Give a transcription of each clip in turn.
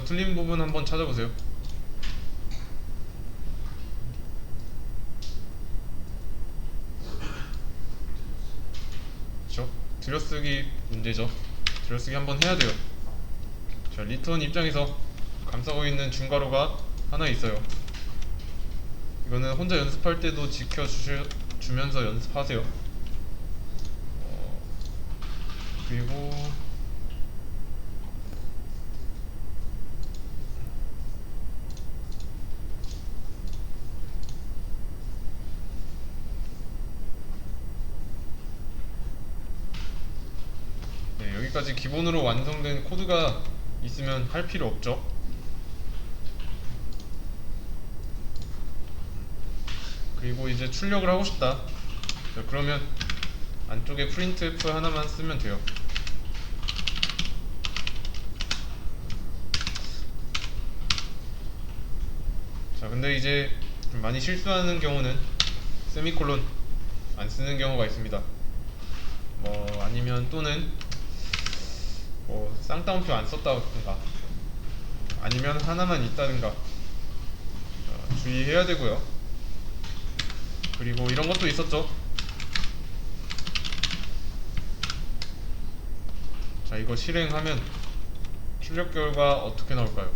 틀린 부분 한번 찾아보세요. 그쵸? 들여쓰기 문제죠. 들여쓰기 한번 해야 돼요. 자, 리턴 입장에서 감싸고 있는 중괄호가 하나 있어요. 이거는 혼자 연습할 때도 지켜주면서 연습하세요. 그리고 네, 여기까지 기본으로 완성된 코드가 있으면 할 필요 없죠. 그리고 이제 출력을 하고 싶다. 자, 그러면 안쪽에 printf 하나만 쓰면 돼요. 자, 근데 이제 좀 많이 실수하는 경우는 세미콜론 안 쓰는 경우가 있습니다. 뭐 아니면 또는 뭐 쌍따옴표 안 썼다든가 아니면 하나만 있다든가 주의해야 되고요. 그리고 이런 것도 있었죠. 자, 이거 실행하면 출력 결과 어떻게 나올까요?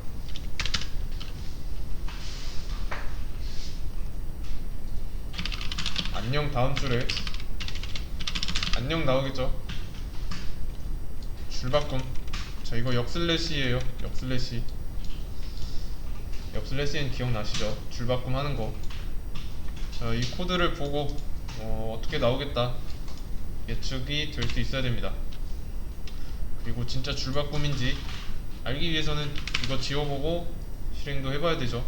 안녕 다음 줄에 안녕 나오겠죠. 줄바꿈. 자, 이거 역슬래시예요. 역슬래시. 역슬래시는 기억나시죠? 줄바꿈 하는 거. 자, 이 코드를 보고 어떻게 나오겠다 예측이 될 수 있어야 됩니다. 그리고 진짜 줄바꿈인지 알기 위해서는 이거 지워보고 실행도 해봐야 되죠.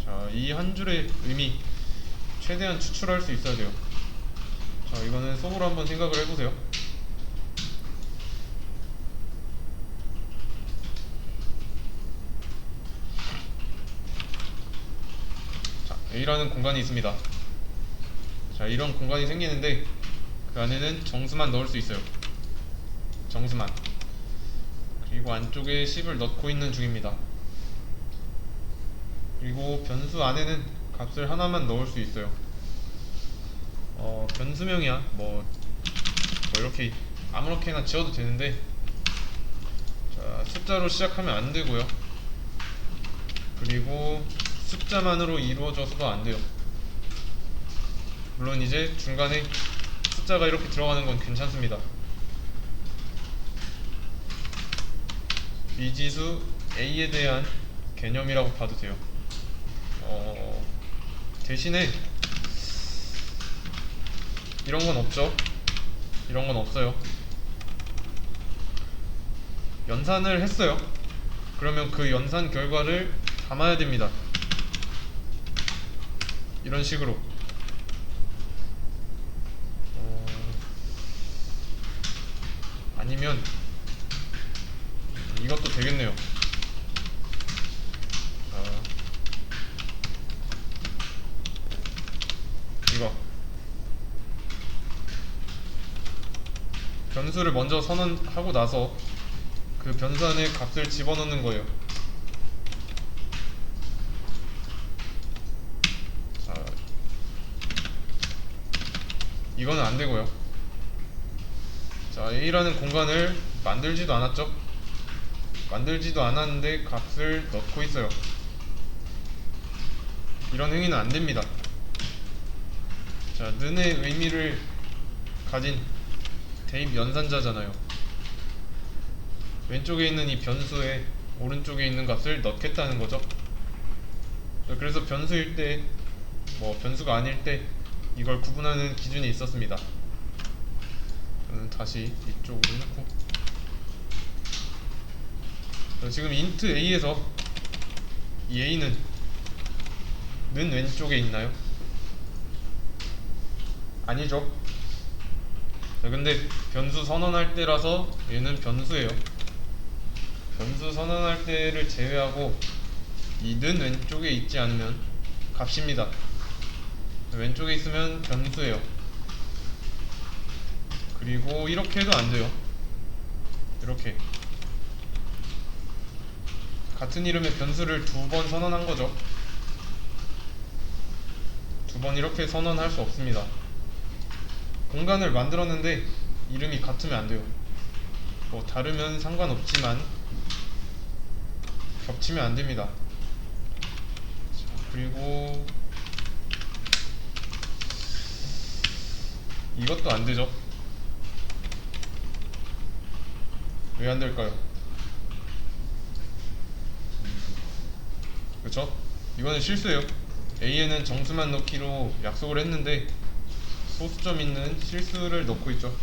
자, 이 한 줄의 의미 최대한 추출할 수 있어야 돼요. 자, 이거는 속으로 한번 생각을 해보세요. 자, A라는 공간이 있습니다. 자, 이런 공간이 생기는데 그 안에는 정수만 넣을 수 있어요. 정수만. 그리고 안쪽에 10을 넣고 있는 중입니다. 그리고 변수 안에는 값을 하나만 넣을 수 있어요. 변수명이야 뭐 이렇게 아무렇게나 지어도 되는데, 자, 숫자로 시작하면 안 되고요. 그리고 숫자만으로 이루어져서도 안 돼요. 물론 이제 중간에 숫자가 이렇게 들어가는 건 괜찮습니다. 미지수 A에 대한 개념이라고 봐도 돼요. 대신에 이런 건 없죠. 이런 건 없어요. 연산을 했어요. 그러면 그 연산 결과를 담아야 됩니다. 이런 식으로. 아니면 이것도 되겠네요. 이거 변수를 먼저 선언하고 나서 그 변수 안에 값을 집어넣는 거예요. 자, 이거는 안 되고요. 자, A라는 공간을 만들지도 않았죠? 만들지도 않았는데 값을 넣고 있어요. 이런 행위는 안 됩니다. 자, 는의 의미를 가진 대입 연산자잖아요. 왼쪽에 있는 이 변수에 오른쪽에 있는 값을 넣겠다는 거죠. 그래서 변수일 때, 뭐 변수가 아닐 때 이걸 구분하는 기준이 있었습니다. 저는 다시 이쪽으로 놓고, 지금 int a에서 이 a는 는 왼쪽에 있나요? 아니죠. 근데 변수 선언할 때라서 얘는 변수예요. 변수 선언할 때를 제외하고 이 는 왼쪽에 있지 않으면 값입니다. 왼쪽에 있으면 변수예요. 그리고 이렇게 해도 안 돼요. 이렇게 같은 이름의 변수를 두 번 선언한 거죠. 두 번 이렇게 선언할 수 없습니다. 공간을 만들었는데 이름이 같으면 안 돼요. 뭐 다르면 상관없지만 겹치면 안 됩니다. 그리고 이것도 안 되죠. 왜 안 될까요? 그쵸? 이거는 실수예요. A에는 정수만 넣기로 약속을 했는데 소수점 있는 실수를 넣고 있죠.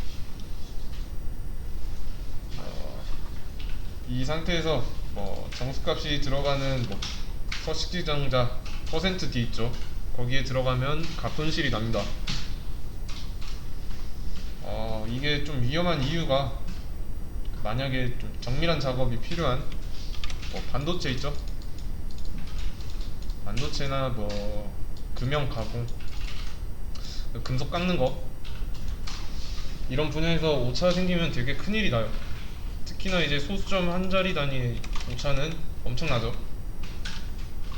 이 상태에서 뭐 정수값이 들어가는 뭐 서식지정자 %d 있죠. 거기에 들어가면 값손실이 납니다. 이게 좀 위험한 이유가 만약에 좀 정밀한 작업이 필요한 뭐 반도체 있죠. 반도체나 뭐 금형 가공, 금속 깎는 거 이런 분야에서 오차 생기면 되게 큰일이 나요. 특히나 이제 소수점 한 자리 단위의 오차는 엄청나죠.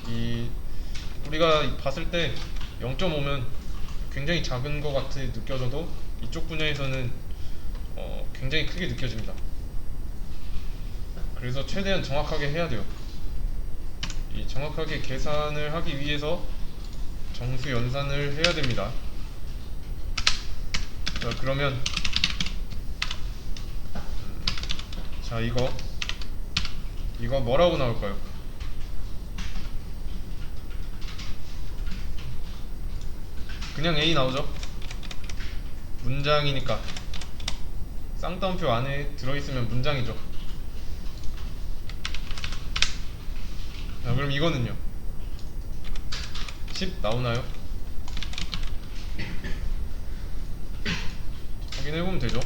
이 우리가 봤을 때 0.5면 굉장히 작은 것 같아 느껴져도 이쪽 분야에서는 굉장히 크게 느껴집니다. 그래서 최대한 정확하게 해야 돼요. 이 정확하게 계산을 하기 위해서 정수 연산을 해야 됩니다. 자, 그러면 자 이거 뭐라고 나올까요? 그냥 A 나오죠. 문장이니까 쌍따옴표 안에 들어있으면 문장이죠. 자, 그럼 이거는요? 10 나오나요? 확인해보면 되죠.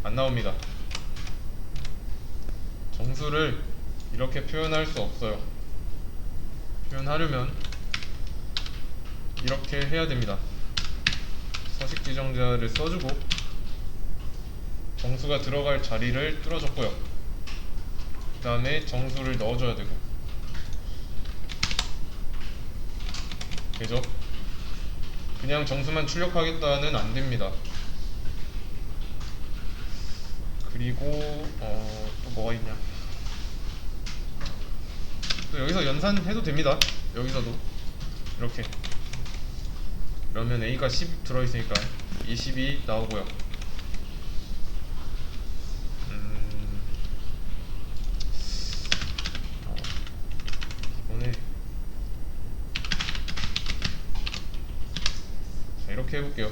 안 나옵니다. 정수를 이렇게 표현할 수 없어요. 표현하려면 이렇게 해야 됩니다. 서식 지정자를 써주고 정수가 들어갈 자리를 뚫어줬고요. 그 다음에 정수를 넣어줘야 되고 되죠? 그냥 정수만 출력하겠다는 안 됩니다. 그리고 또 뭐가 있냐? 또 여기서 연산해도 됩니다. 여기서도 이렇게 그러면 A가 10 들어있으니까 20이 나오고요. 이번에 자, 이렇게 해볼게요.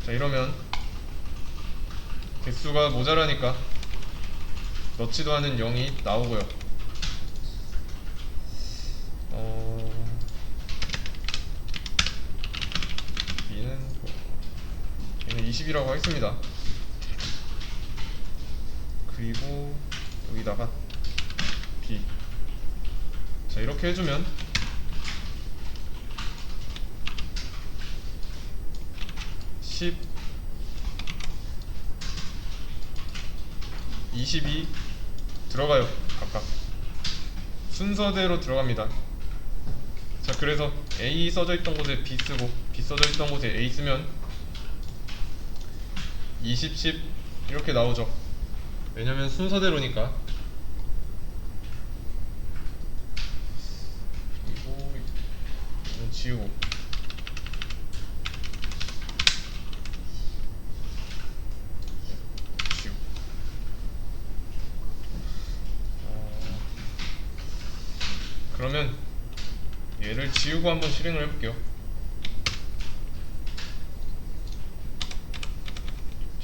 자, 이러면 개수가 모자라니까 넣지도 않은 0이 나오고요. 얘는 20이라고 하겠습니다. 그리고 여기다가 B. 자, 이렇게 해주면 10, 20이 들어가요. 각각 순서대로 들어갑니다. 자, 그래서 A 써져 있던 곳에 B 쓰고 B 써져 있던 곳에 A 쓰면 20, 10 이렇게 나오죠. 왜냐면 순서대로니까. 그리고 이건 지우고 지우고 그러면 얘를 지우고 한번 실행을 해볼게요.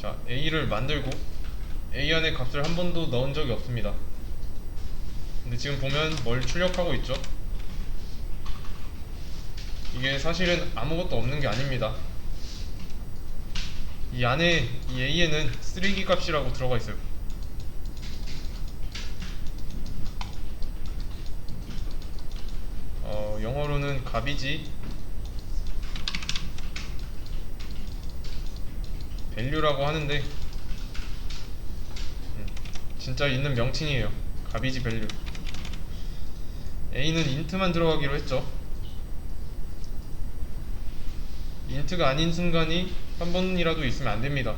자, A를 만들고 A 안에 값을 한 번도 넣은 적이 없습니다. 근데 지금 보면 뭘 출력하고 있죠? 이게 사실은 아무것도 없는 게 아닙니다. 이 안에 이 A에는 쓰레기 값이라고 들어가 있어요. 영어로는 garbage value라고 하는데 진짜 있는 명칭이에요. garbage value. A는 int만 들어가기로 했죠. int가 아닌 순간이 한 번이라도 있으면 안 됩니다.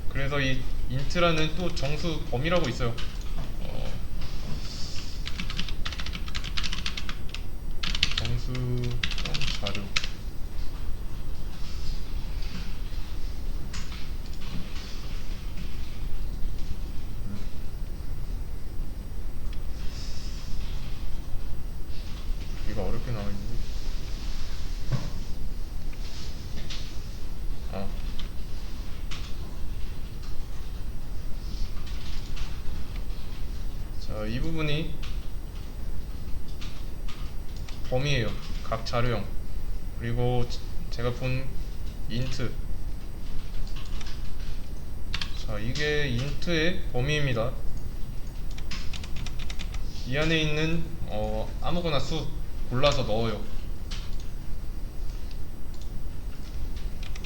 그래서 이 int라는 또 정수 범위라고 있어요. 정수 자료. 이거 어렵게 나와 있는데. 자, 이 부분이 범위예요. 각 자료형. 그리고 제가 본 int. 자, 이게 int의 범위입니다. 이 안에 있는 아무거나 수 골라서 넣어요.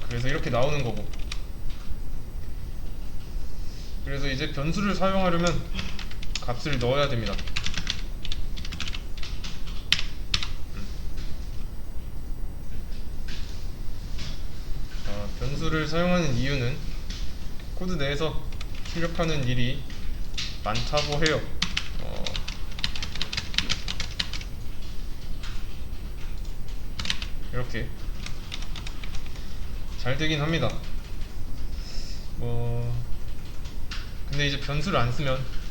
그래서 이렇게 나오는 거고. 그래서 이제 변수를 사용하려면 값을 넣어야 됩니다. 변수를 사용하는 이유는 코드 내에서 출력하는 일이 많다고 해요. 이렇게 잘 되긴 합니다. 근데 이제 변수를 안 쓰면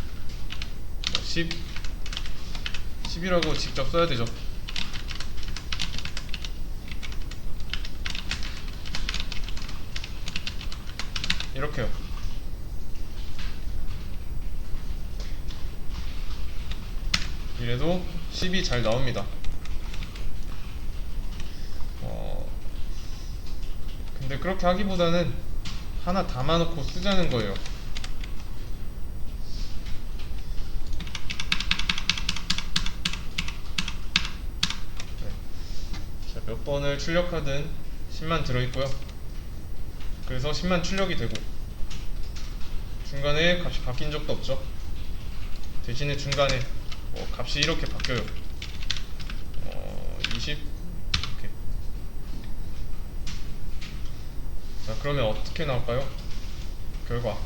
10이라고 직접 써야 되죠. 이렇게요. 이래도 10이 잘 나옵니다. 근데 그렇게 하기보다는 하나 담아놓고 쓰자는 거예요. 자, 몇 번을 출력하든 10만 들어있고요. 그래서 10만 출력이 되고 중간에 값이 바뀐 적도 없죠. 대신에 중간에 값이 이렇게 바뀌어요. 20 이렇게. 자, 그러면 어떻게 나올까요? 결과.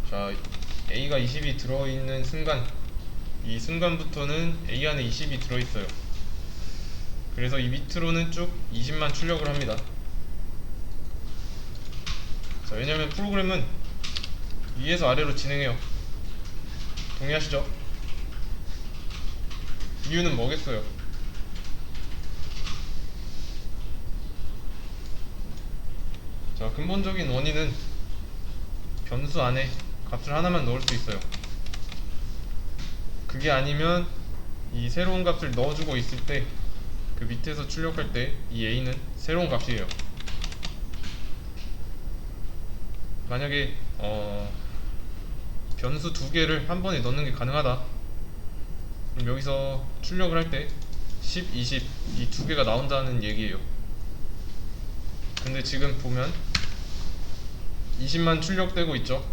자, A가 20이 들어있는 순간, 이 순간부터는 A 안에 20이 들어있어요. 그래서 이 밑으로는 쭉 20만 출력을 합니다. 자, 왜냐면 프로그램은 위에서 아래로 진행해요. 동의하시죠? 이유는 뭐겠어요? 자, 근본적인 원인은 변수 안에 값을 하나만 넣을 수 있어요. 그게 아니면 이 새로운 값을 넣어주고 있을 때 그 밑에서 출력할 때 이 A는 새로운 값이에요. 만약에 변수 두 개를 한 번에 넣는 게 가능하다. 그럼 여기서 출력을 할 때 10, 20 이 두 개가 나온다는 얘기예요. 근데 지금 보면 20만 출력되고 있죠.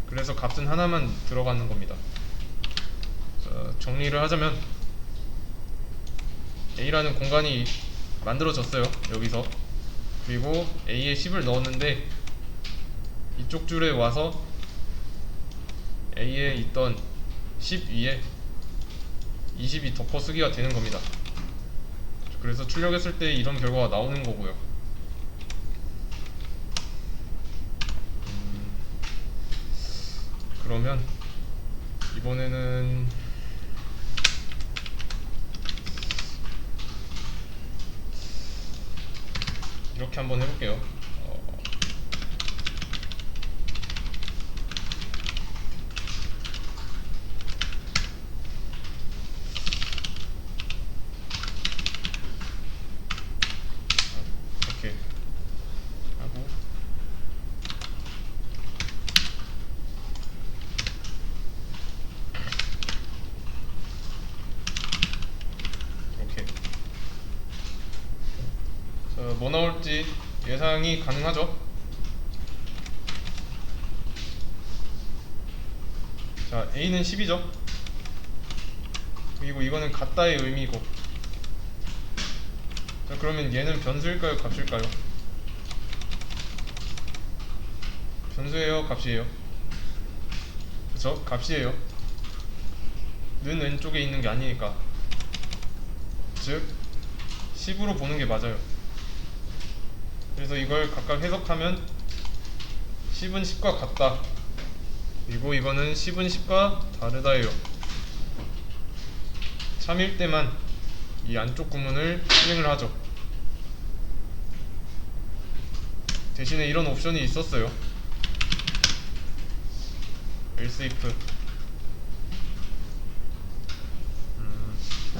그래서 값은 하나만 들어가는 겁니다. 자, 정리를 하자면 A라는 공간이 만들어졌어요. 여기서. 그리고 A에 10을 넣었는데 이쪽 줄에 와서 A에 있던 10 위에 20이 덮어쓰기가 되는 겁니다. 그래서 출력했을 때 이런 결과가 나오는 거고요. 그러면 이번에는 이렇게 한번 해볼게요. 뭐 나올지 예상이 가능하죠. 자, A는 10이죠. 그리고 이거는 같다의 의미고. 자, 그러면 얘는 변수일까요, 값일까요? 변수예요, 값이에요? 그쵸? 값이에요. 는 왼쪽에 있는 게 아니니까. 즉 10으로 보는 게 맞아요. 그래서 이걸 각각 해석하면 10은 10과 같다, 그리고 이거는 10은 10과 다르다예요. 참일 때만 이 안쪽 구문을 실행을 하죠. 대신에 이런 옵션이 있었어요. else if.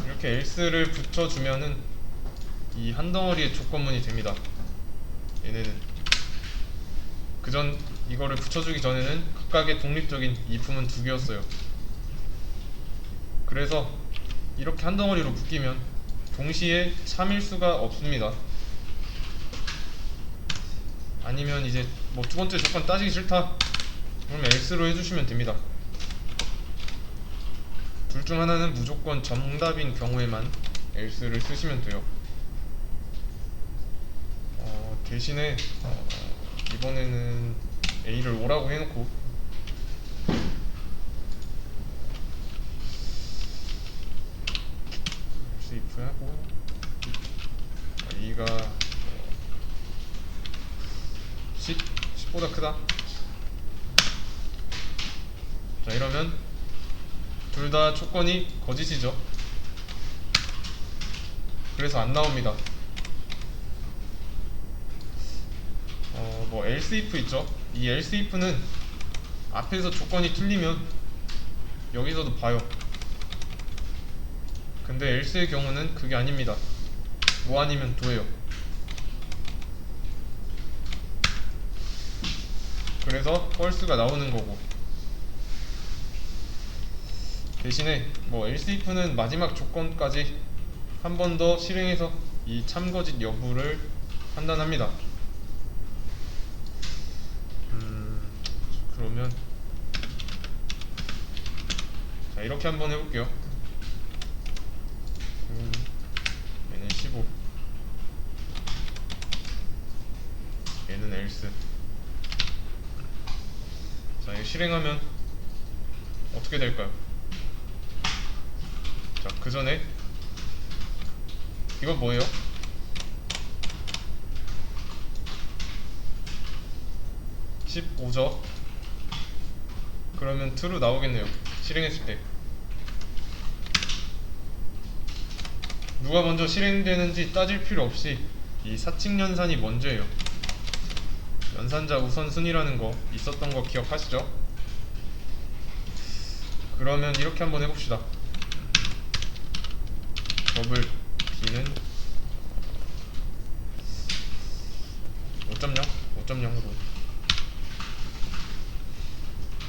이렇게 else를 붙여주면은 이 한 덩어리의 조건문이 됩니다. 얘네는 그전 이거를 붙여주기 전에는 각각의 독립적인 if는 두 개였어요. 그래서 이렇게 한 덩어리로 묶이면 동시에 참일 수가 없습니다. 아니면 이제 뭐 두 번째 조건 따지기 싫다, 그러면 else로 해주시면 됩니다. 둘 중 하나는 무조건 정답인 경우에만 else를 쓰시면 돼요. 대신에 이번에는 A를 O라고 해놓고 else if 하고 A가 10보다 크다. 자, 이러면 둘 다 조건이 거짓이죠. 그래서 안 나옵니다. 뭐 else if 있죠. 이 else if는 앞에서 조건이 틀리면 여기서도 봐요. 근데 else의 경우는 그게 아닙니다. 뭐 아니면 도예요. 그래서 false가 나오는 거고, 대신에 뭐 else if는 마지막 조건까지 한 번 더 실행해서 이 참거짓 여부를 판단합니다. 그러면 자, 이렇게 한번 해볼게요. 얘는 15, 얘는 else. 자, 이거 실행하면 어떻게 될까요? 자, 그 전에 이건 뭐예요? (15죠) 그러면 true 나오겠네요. 실행했을 때 누가 먼저 실행되는지 따질 필요 없이 이 사칙연산이 먼저예요. 연산자 우선순위라는 거 있었던 거 기억하시죠? 그러면 이렇게 한번 해봅시다. 더블 b는 5.0, 5.0으로.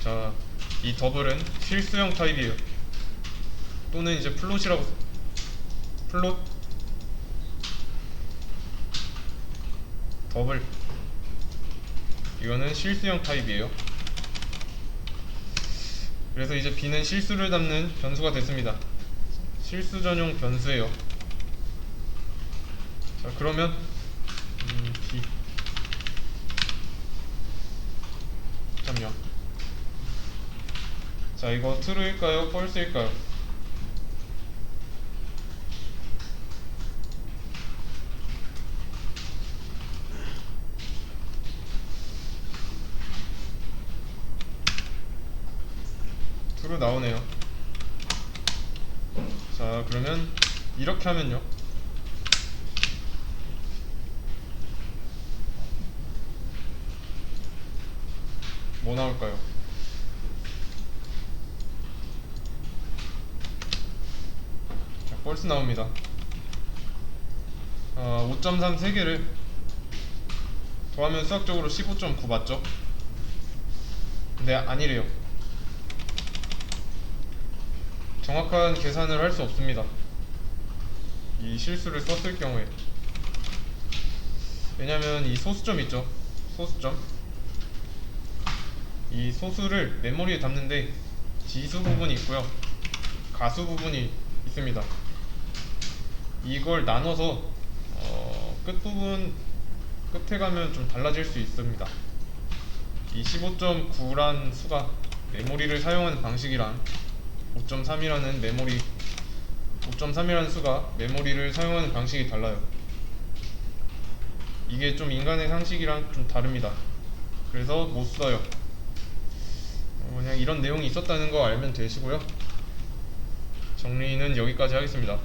자, 이 더블은 실수형 타입이에요. 또는 이제 플롯이라고, 플롯 더블, 이거는 실수형 타입이에요. 그래서 이제 b는 실수를 담는 변수가 됐습니다. 실수 전용 변수예요. 자, 그러면 b 0. 자, 이거 true일까요, false일까요? true 나오네요. 자, 그러면 이렇게 하면요, 뭐 나올까요? 자, false 나옵니다. 5.3 3개를 더하면 수학적으로 15.9 맞죠? 근데 아니래요. 정확한 계산을 할 수 없습니다. 이 실수를 썼을 경우에. 왜냐면 이 소수점 있죠, 소수점. 이 소수를 메모리에 담는데 지수 부분이 있고요, 가수 부분이 있습니다. 이걸 나눠서 끝부분 끝에 가면 좀 달라질 수 있습니다. 이 15.9란 수가 메모리를 사용하는 방식이랑 5.3이라는 수가 메모리를 사용하는 방식이 달라요. 이게 좀 인간의 상식이랑 좀 다릅니다. 그래서 못 써요. 그냥 이런 내용이 있었다는 거 알면 되시고요. 정리는 여기까지 하겠습니다.